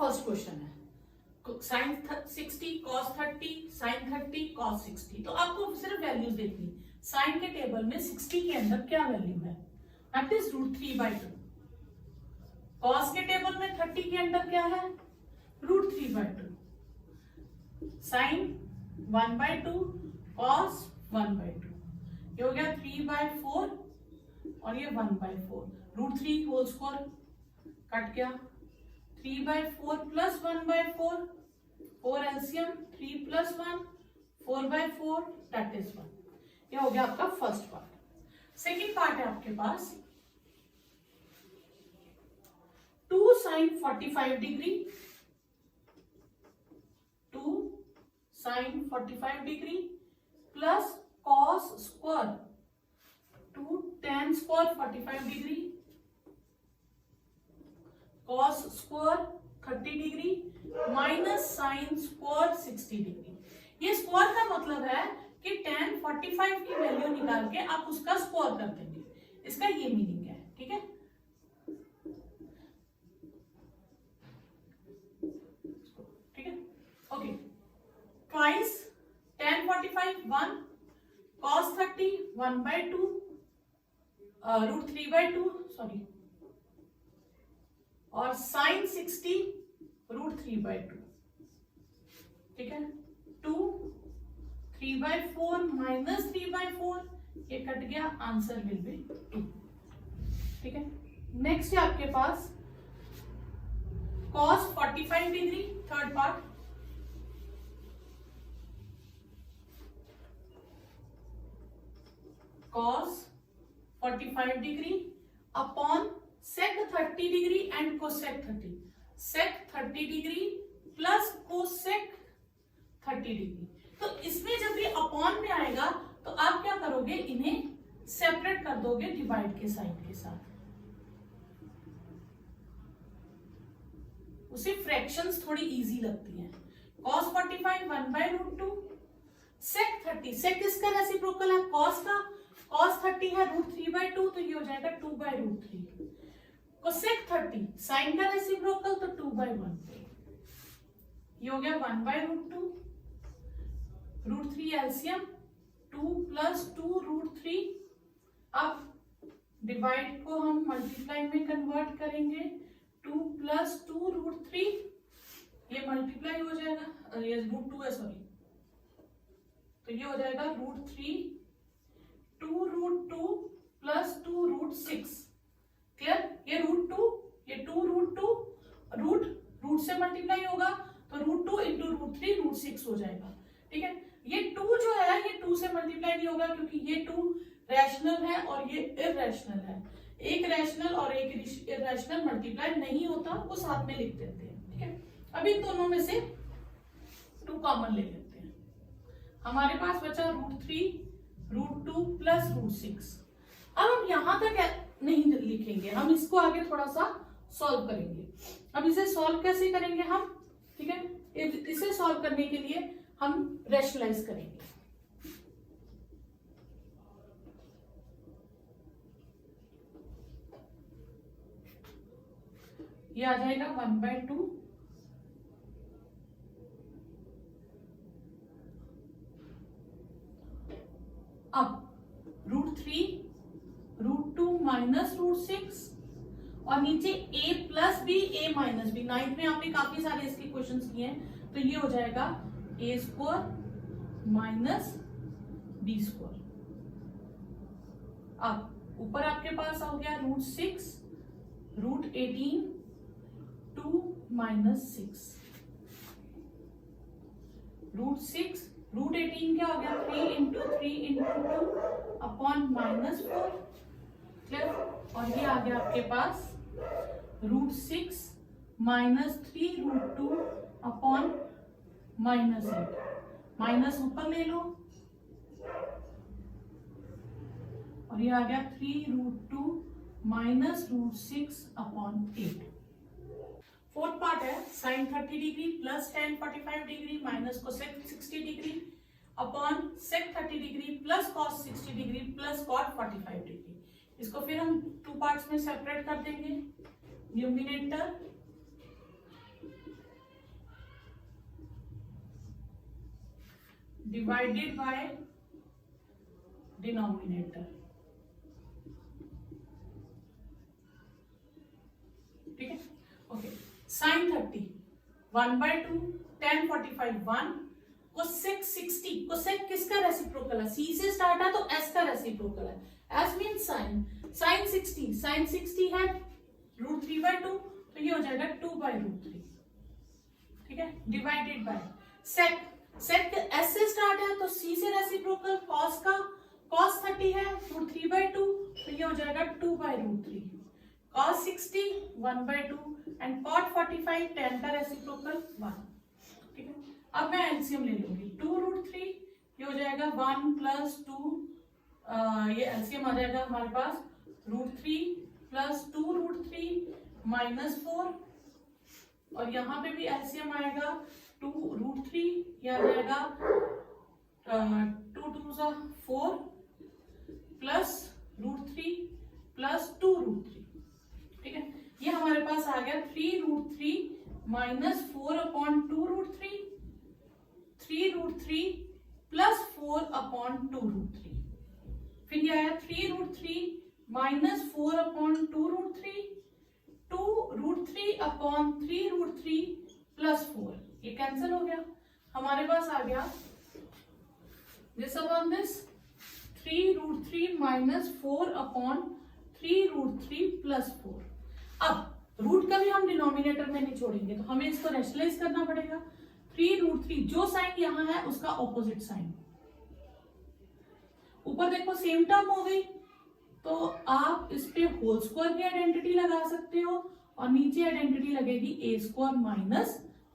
First question है sign 60 cos 30 sign 30 cos 60। तो आपको सिर्फ वैल्यूज देखनी, साइन के टेबल में 60 के अंदर क्या वैल्यू है, दैट इज √3/2। कॉस के टेबल में 30 के अंदर क्या है, √3/2। साइन 1/2 कॉस 1/2, ये हो गया 3/4 और ये 1/4। √3 होल स्क्वायर कट गया, 3/4 प्लस 1/4, 4 एलसीएम 3 + 1 4/4 दैट इज 1। ये हो गया आपका फर्स्ट पार्ट। सेकेंड पार्ट है आपके पास 2 sin 45 degree, 2 sin 45 degree plus cos square 2 tan square 45 degree, cos square 30 degree minus sine square 60 degree. ये स्क्वायर का मतलब है कि tan 45 की वैल्यू निकाल के आप उसका स्क्वायर कर देंगे, इसका ये मीनिंग है। ठीक है, ठीक है, okay. Twice tan 45 1, cos 30 1/2 √3/2 sorry, और साइन 60 √3/2। ठीक है, 2 3/4 माइनस 3/4, ये कट गया, आंसर विल बी 2। ठीक है, नेक्स्ट है आपके पास cos 45 degree, third part. cos 45 degree upon sec 30 degree and cosec 30, sec 30 degree plus cosec 30 degree. तो इसमें जब ये अपॉन में आएगा तो आप क्या करोगे, इन्हें सेपरेट कर दोगे डिवाइड के साइन के साथ, उसे फ्रैक्शंस थोड़ी इजी लगती हैं। cos 45 1/√2, sec 30, sec इसका रेसिप्रोकल है cos का, cos 30 है √3/2 तो ये हो जाएगा 2/√3। cosec 30 साइन का रेसिप्रोकल तो 2/1, ये हो गया 1/√2, √3 एलसीएम 2 + 2 √3। अब डिवाइड को हम मल्टीप्लाई में कन्वर्ट करेंगे, 2 + 2 √3, ये मल्टीप्लाई हो जाएगा, ये √2 है सॉरी, तो ये हो जाएगा √3 2 √2 प्लस 2 √6। क्लियर, ये √2, ये 2 √2, रूट से मल्टीप्लाई होगा तो √2 × √3 √6 हो जाएगा। ठीक है, ये 2 जो है ये 2 से मल्टीप्लाई नहीं होगा क्योंकि ये 2 रैशनल है और ये इररेशनल है। एक रैशनल और एक इररेशनल मल्टीप्लाई नहीं होता, वो साथ में लिख देते हैं। ठीक है, अब इन दोनों में से 2 कॉमन ले लेते हैं, हमारे पास बचा √3 √2 प्लस √6। अब हम यहां तक नहीं लिखेंगे, हम इसको आगे थोड़ा सा सॉल्व करेंगे। अब इसे सॉल्व कैसे करेंगे हम, ठीक है, इसे सॉल्व करने के लिए हम रैशनलाइज करेंगे। ये आ जाएगा 1/2 अब √3 √2 माइनस √6 और नीचे a + b a - b। 9th में आपने काफी सारे इसके क्वेश्चंस किए हैं, तो ये हो जाएगा a² माइनस b²। अब ऊपर आपके पास हो गया √6 √18 2 - 6, √6 √18 क्या हो गया 3 × 3 × 2 अपॉन -4। क्लियर, और ये आ गया आपके पास √6 -3 √2 अपॉन -8, माइनस ऊपर ले लो और ये आ गया 3 √2 माइनस √6 अपॉन 8। फोर्थ पार्ट है sine 30 degree plus tan 45 degree minus cosec 60 degree upon sec 30 degree plus cos 60 degree plus cot 45 degree. इसको फिर हम 2 पार्ट्स में सेपरेट कर देंगे। Numerator divided by denominator. ठीक है, okay. Sine 30 1/2, tan 45 1, cosec 60, cosec किसका रेसिप्रोकल है? सी से स्टार्ट है तो एस का रेसिप्रोकल है। एस मीन साइन, साइन 60 है √3/2, तो ये हो जाएगा 2/√3। ठीक है, divided by sec, sec S से स्टार्ट है तो सी से रेसिप्रोकल कॉस का, कॉस 30 है √3/2, तो ये हो जाएगा 2/√3। cos 60 1/2 एंड cot 45 tan का रेसिप्रोकल 1। ठीक है, अब मैं एलसीएम ले लूंगी 2√3, ये हो जाएगा 1 + 2, ये एलसीएम आ जाएगा हमारे पास √3 + 2√3 -4, और यहाँ पे भी एलसीएम आएगा 2√3, ये आ जाएगा 2 2 4 प्लस √3 प्लस 2√3। ठीक है, ये हमारे पास आ गया 3√3 -4/2√3, 3√3 प्लस 4/2√3, फिर ये आया 3√3 -4/2√3, 2√3/3√3 प्लस 4, ये कैंसिल हो गया। हमारे पास आ गया दिस अपॉन दिस 3√3 -4/3√3 प्लस 4। अब रूट का भी हम डिनोमिनेटर में नहीं छोड़ेंगे, तो हमें इसको रेशनलाइज करना पड़ेगा। 3√3 जो साइन यहाँ है उसका ऑपोजिट साइन, ऊपर देखो सेम टर्म हो गई, तो आप इस पे होल स्क्वायर की आइडेंटिटी लगा सकते हो, और नीचे आइडेंटिटी लगेगी a² -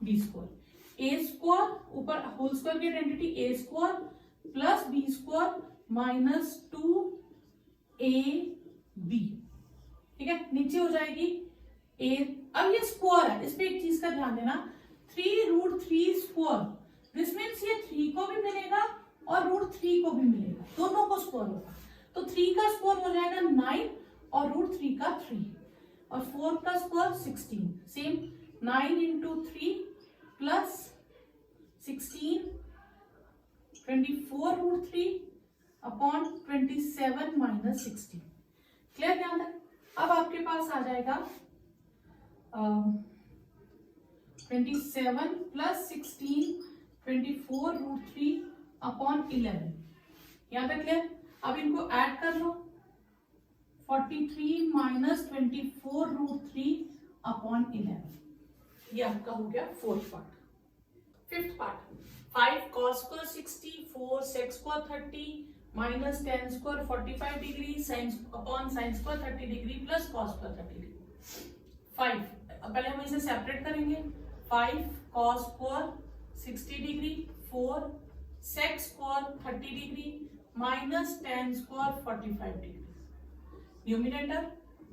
b²। a² ऊपर होल स्क्वायर की identity a² plus b² -2ab। ठीक है, नीचे हो जाएगी a, अब ये स्क्वायर है, इस पे एक चीज का ध्यान देना, 3√3², दिस मीन्स ये 3 को भी मिलेगा और √3 को भी मिलेगा, दोनों को स्क्वायर होगा, तो 3 का स्क्वायर हो जाएगा 9 और √3 का 3, और 4 का square 16, same 9 × 3 plus 16 24√3 upon 27 - 16। Clear, ध्यान रख। अब आपके पास आ जाएगा 27 प्लस 16 24√3 अपॉन 11, यहाँ तक क्लियर। अब इनको ऐड कर लो, 43 - 24√3 अपॉन 11, ये आपका हो गया fourth part. Fifth part, 5 cos² 60, 4 sec² 30 minus tan² 45 degree sin upon sin² 30 degree plus cos² 30 degree. 5, पहले हम इसे सेपरेट करेंगे, 5 cos² 60 degree, 4 sec² 30 degree minus tan² 45 degree, numerator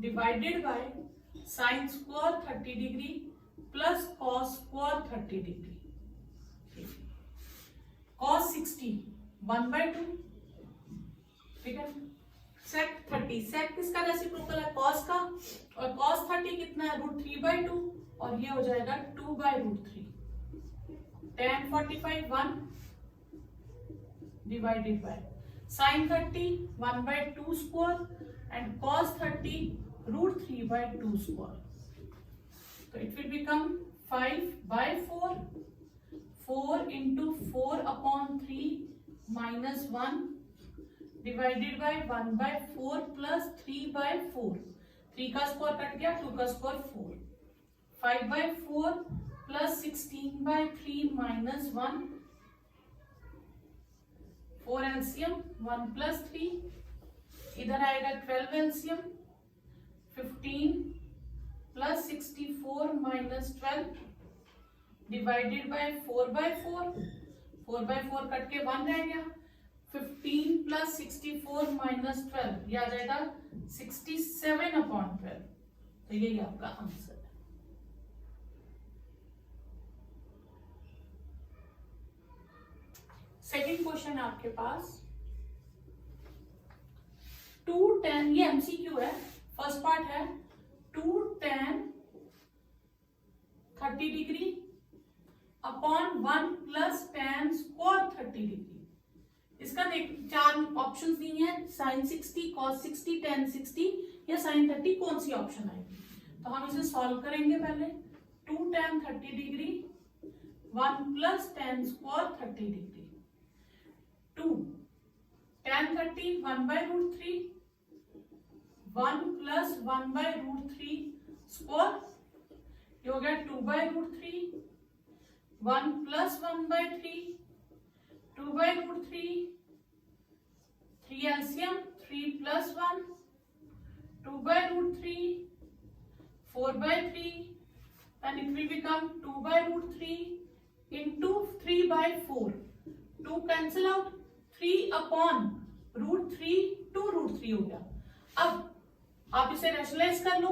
divided bye sin² 30 degree plus cos² 30 degree. cos 60 1/2, ठीक है, sec 30, sec किसका reciprocal है? cos का, और cos 30 कितना है? √3/2, और ये हो जाएगा 2/√3। tan 45 1 divided by sin 30 1/2² and cos 30 √3/2², तो it will become 5/4, 4 × 4/3 minus 1 divided by 1/4 plus 3/4, 3 का स्क्वायर कट गया, 2 का स्क्वायर 4, 5/4 प्लस 16/3 minus 1, 4 एलसीएम 1 + 3, इधर आएगा 12 LCM 15 plus 64 minus 12 divided by 4/4, 4/4 cut के 1 रह गया, 15 प्लस 64 minus 12, ये आ जाएगा 67/12, तो यही आपका आंसर है। सेकेंड क्वेश्चन आपके पास 2 tan, ये एमसीक्यू है, फर्स्ट पार्ट है 2 tan 30 degree upon 1 plus tan² 30 degree, इसका देख 4 ऑप्शंस दिए हैं, sin 60, cos 60, tan 60 या sin 30, कौन सी ऑप्शन आएगी? तो हम इसे सॉल्व करेंगे पहले। 2 tan 30 degree 1 plus tan square 30 degree, 2 tan 30 1 by root 3, 1 plus 1 by root 3 square, ये हो गया 2 by root 3, 1 plus 1 by 3, 2 by root 3, 3 LCM, 3 plus 1, 2 by root 3, 4 by 3, and it will become 2 by root 3 into 3 by 4. 2 cancel out, 3 upon root 3, 2 root 3 हो गया। अब आप इसे rationalise कर लो,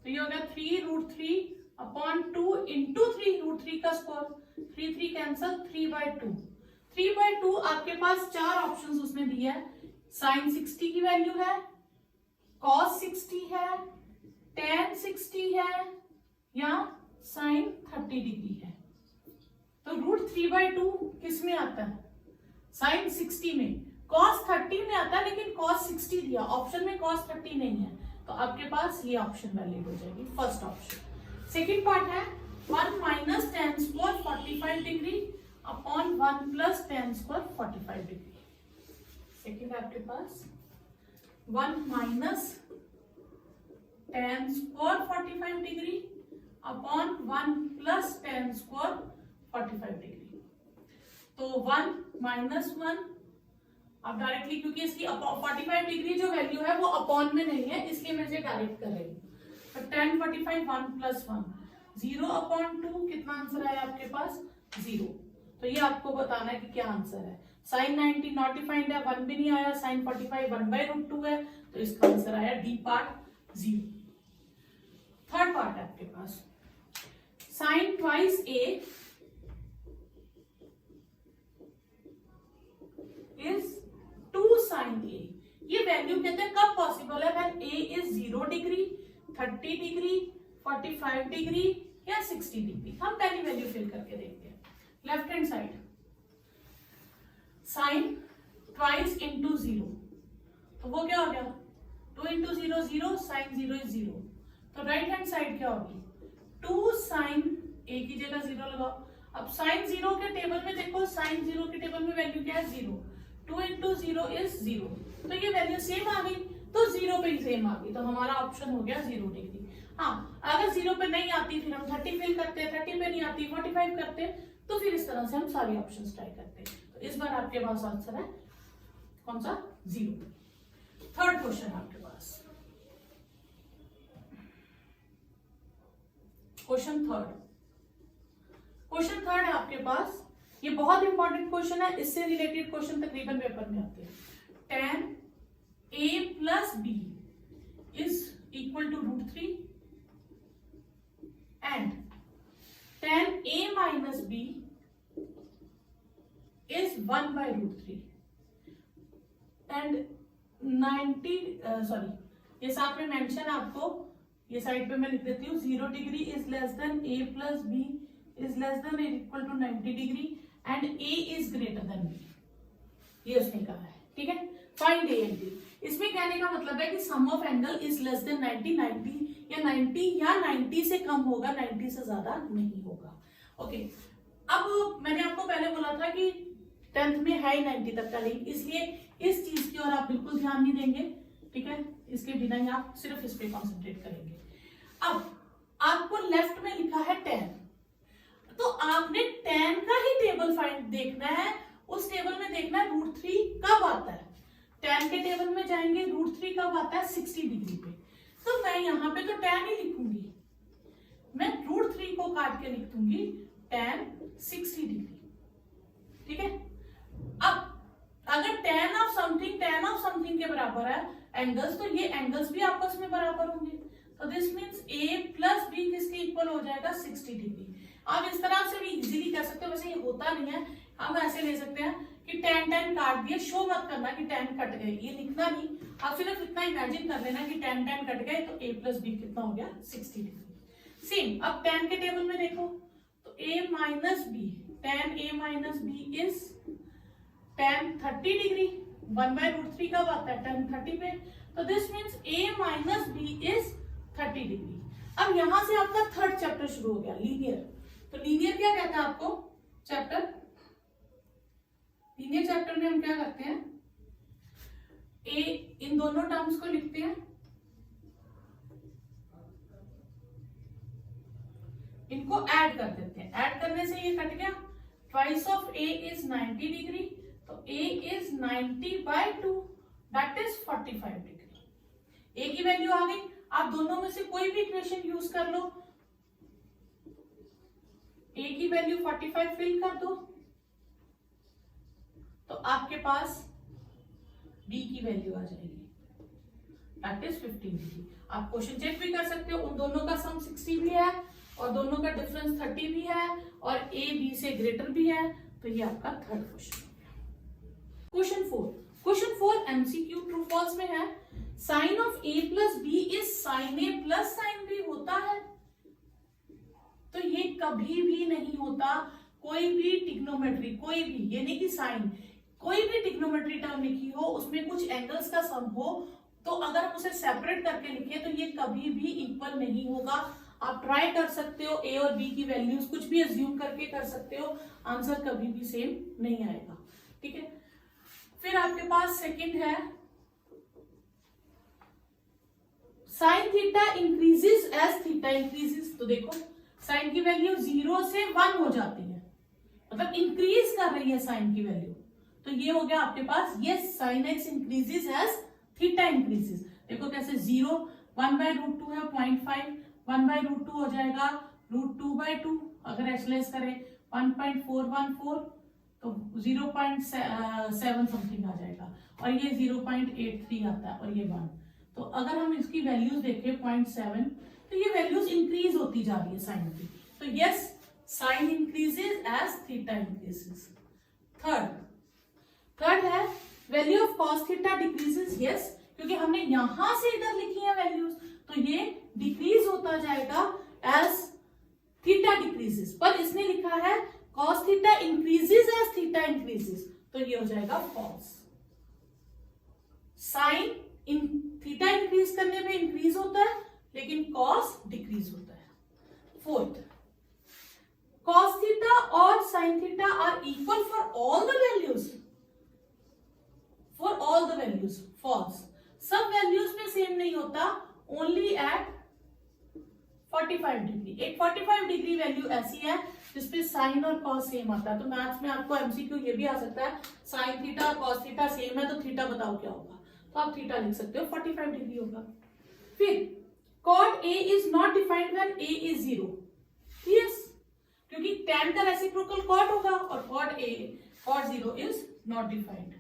तो ये हो गया 3 root 3 अपॉन 2 इंटू 3 root 3 का स्क्वायर, 3 3 कैंसल, 3 by 2। 3 by 2 आपके पास 4 ऑप्शंस उसने दिया है, sin 60 की वैल्यू है, cos 60 है, tan 60 है या sin 30 डिग्री है। तो रूट 3 by 2 किस में आता है? sin 60 में। cos 30 में आता है, लेकिन cos 60 दिया, ऑप्शन में cos 30 नहीं है, तो आपके पास ये ऑप्शन वैलिड हो जाएगी, फर्स्ट ऑप्शन। सेकेंड पार्ट है 1 minus tan square 45 degree upon 1 plus tan square 45 degree. Second आपके पास 1 minus tan square 45 degree upon 1 plus tan square 45 degree. तो 1 माइनस 1 अब डायरेक्टली, क्योंकि इसकी 45 डिग्री जो वैल्यू है वो अपॉन में नहीं है, इसलिए मैं इसे डायरेक्ट कर रही हूँ। तो tan 45 1 प्लस 1, 0 अपॉन 2, कितना आंसर आया आपके पास? 0। तो ये आपको बताना है कि क्या आंसर है। sin 90 नॉट डिफाइंड है, 1 भी नहीं आया, sin 45 1 by root 2 है, तो इसका आंसर आया डी पार्ट 0। थर्ड पार्ट है आपके पास sin twice a is 2 sin a। ये वैल्यू कहते हैं कब पॉसिबल है? When a is 0 degree, 30 degree, 45 degree या 60 डिग्री। हम पहली वैल्यू फिल करके देखते हैं। Left hand side sin twice into 0, तो वो क्या हो गया? 2 इंटू 0 0, sin 0 is 0। तो राइट हैंड साइड क्या होगी? 2 sin a की जगह 0 लगाओ। अब sin 0 के टेबल में देखो, sin 0 के टेबल में वैल्यू क्या है? 0। 2 इंटू 0 is 0, तो ये वैल्यू सेम आ गई, तो 0 पे ही सेम आ गई, तो हमारा ऑप्शन हो गया 0 डिग्री। हाँ, अगर 0 पे नहीं आती फिर हम 30 फिल करते हैं, 30 पे नहीं आती 45 करते हैं, तो फिर इस तरह से हम सारी ऑप्शंस ट्राई करते हैं। तो इस बार आपके पास आंसर है कौन सा? 0। थर्ड क्वेश्चन आपके पास, क्वेश्चन थर्ड है आपके पास। ये बहुत इंपॉर्टेंट क्वेश्चन है, इससे रिलेटेड क्वेश्चन तकरीबन पेपर में आते हैं। tan a plus b is equal to root 3 and tan a minus b is 1 by root 3 and 90 ये साथ में मेंशन आपको, ये साइड पे मैं लिख देती हूँ, 0 degree is less than a plus b is less than or equal to 90 degree and a is greater than b, ये उसने कहा है। ठीक है, फाइंड a एंड b। इसमें कहने का मतलब है कि sum of angle is less than 90 या 90 से कम होगा, 90 से ज्यादा नहीं होगा। ओके, अब मैंने आपको पहले बोला था कि 10th में है 90 तक का लिंक, इसलिए इस चीज की ओर आप बिल्कुल ध्यान नहीं देंगे। ठीक है, इसके बिना ही आप सिर्फ इस पे कॉन्सेंट्रेट करेंगे। अब आपको लेफ्ट में लिखा है tan, तो आपने tan का ही टेबल फाइंड देखना है, उस टेबल में देखना है रूट 3 कब आता है। tan के टेबल में जाएंगे, रूट 3 कब आता है? 60 डिग्री पे। तो मैं यहाँ पे तो tan ही लिखूंगी, मैं रूट 3 को काट के लिख दूंगी tan 60 डिग्री। ठीक है, अब अगर tan ऑफ समथिंग के बराबर है एंगल्स, तो ये एंगल्स भी आपस में बराबर होंगे, तो this means a plus b किसके इक्वल हो जाएगा? 60 डिग्री। आप इस तरह से भी इजीली कर सकते हो, वैसे ये होता नहीं है, हम ऐसे ले सकते हैं कि tan काट दिए, शो मत करना कि tan कट गए, ये लिखना नहीं, आप सिर्फ इतना इमेजिन कर लेना कि tan कट गए, तो a प्लस b कितना हो गया? 60 डिग्री। सेम अब tan के टेबल में देखो, तो a minus b, tan a minus b is tan 30 degree, 1/√3 कब आता है? tan 30 पे। तो this means a minus B is 30 degree. अब यहां से आपका थर्ड चैप्टर शुरू हो गया, लीनियर। तो लीनियर क्या कहता है आपको चैप्टर? लीनियर चैप्टर में हम क्या करते हैं, ए इन दोनों टर्म्स को लिखते हैं, इनको ऐड कर देते हैं। ऐड करने से ये कट गया, twice of A is 90 degree, तो ए इज 90/2 दैट इज 45 डिग्री। ए की वैल्यू आ गई। आप दोनों में से कोई भी इक्वेशन यूज कर लो, ए की वैल्यू 45 फिल कर दो, तो आपके पास बी की वैल्यू आ जाएगी दैट इज 15 डिग्री। आप क्वेश्चन चेक भी कर सकते हो, उन दोनों का सम 60 भी है और दोनों का डिफरेंस 30 भी है और ए बी से ग्रेटर भी है। तो ये आपका थर्ड क्वेश्चन हो गया। क्वेश्चन 4 एमसीक्यू ट्रू फॉल्स में है, sine of A plus B is sine A plus sine B होता है? तो ये कभी भी नहीं होता। कोई भी ट्रिग्नोमेट्री, कोई भी, ये नहीं कि साइन, कोई भी ट्रिग्नोमेट्री टर्म लिखी हो उसमें कुछ एंगल्स का सम हो, तो अगर हम उसे सेपरेट करके लिखे तो ये कभी भी इक्वल नहीं होगा। आप ट्राई कर सकते हो, ए और बी की वैल्यूज कुछ भी अज्यूम करके कर सकते हो, आंसर कभी भी सेम नहीं आएगा। ठीक है, फिर आपके पास सेकंड है, sine theta increases as theta increases. तो देखो साइन की वैल्यू 0 से 1 हो जाती है, मतलब इंक्रीज कर रही है साइन की वैल्यू। तो ये हो गया आपके पास, yes sine x increases as theta increases. देखो कैसे, 0 1/√2 है 0.5, 1/√2 हो जाएगा √2/2। अगर एक्सलेस करें 1.414 तो 0.7 समथिंग आ जाएगा, और ये 0.83 आता है, और ये 1। तो अगर हम इसकी वैल्यूज देखें 0.7, तो ये वैल्यूज इंक्रीज होती जा रही है साइन की। तो yes sine increases as theta increases. Third है value of cos theta decreases, yes, क्योंकि हमने यहां से इधर लिखी है वैल्यूज, तो ये डिक्रीज होता जाएगा एज थीटा डिक्रीजेस। पर इसने लिखा है cos theta increases as theta increases, तो ये हो जाएगा फॉल्स। साइन थीटा इंक्रीज करने पे इंक्रीज होता है, लेकिन कॉस डिक्रीज होता है। फोर्थ, कॉस थीटा और sine theta are equal for all the values, for all the values, false. सब वैल्यूज में सेम नहीं होता, ओनली एट 45 डिग्री। एक 45 डिग्री वैल्यू ऐसी है जिसपे साइन और कॉस सेम आता है। तो मैथ्स में आपको एमसीक्यू ये भी आ सकता है, साइन थीटा और कॉस थीटा सेम है तो थीटा बताओ क्या होगा, तो आप थीटा लिख सकते हो, 45 डिग्री होगा। फिर cot A is not defined when A is 0, yes, क्योंकि tan का रेसिप्रोकल कॉट होगा, और cot 0 is not defined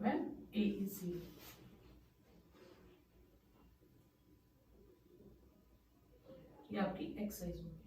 when A is 0। ये आपकी एक्सरसाइज होगी।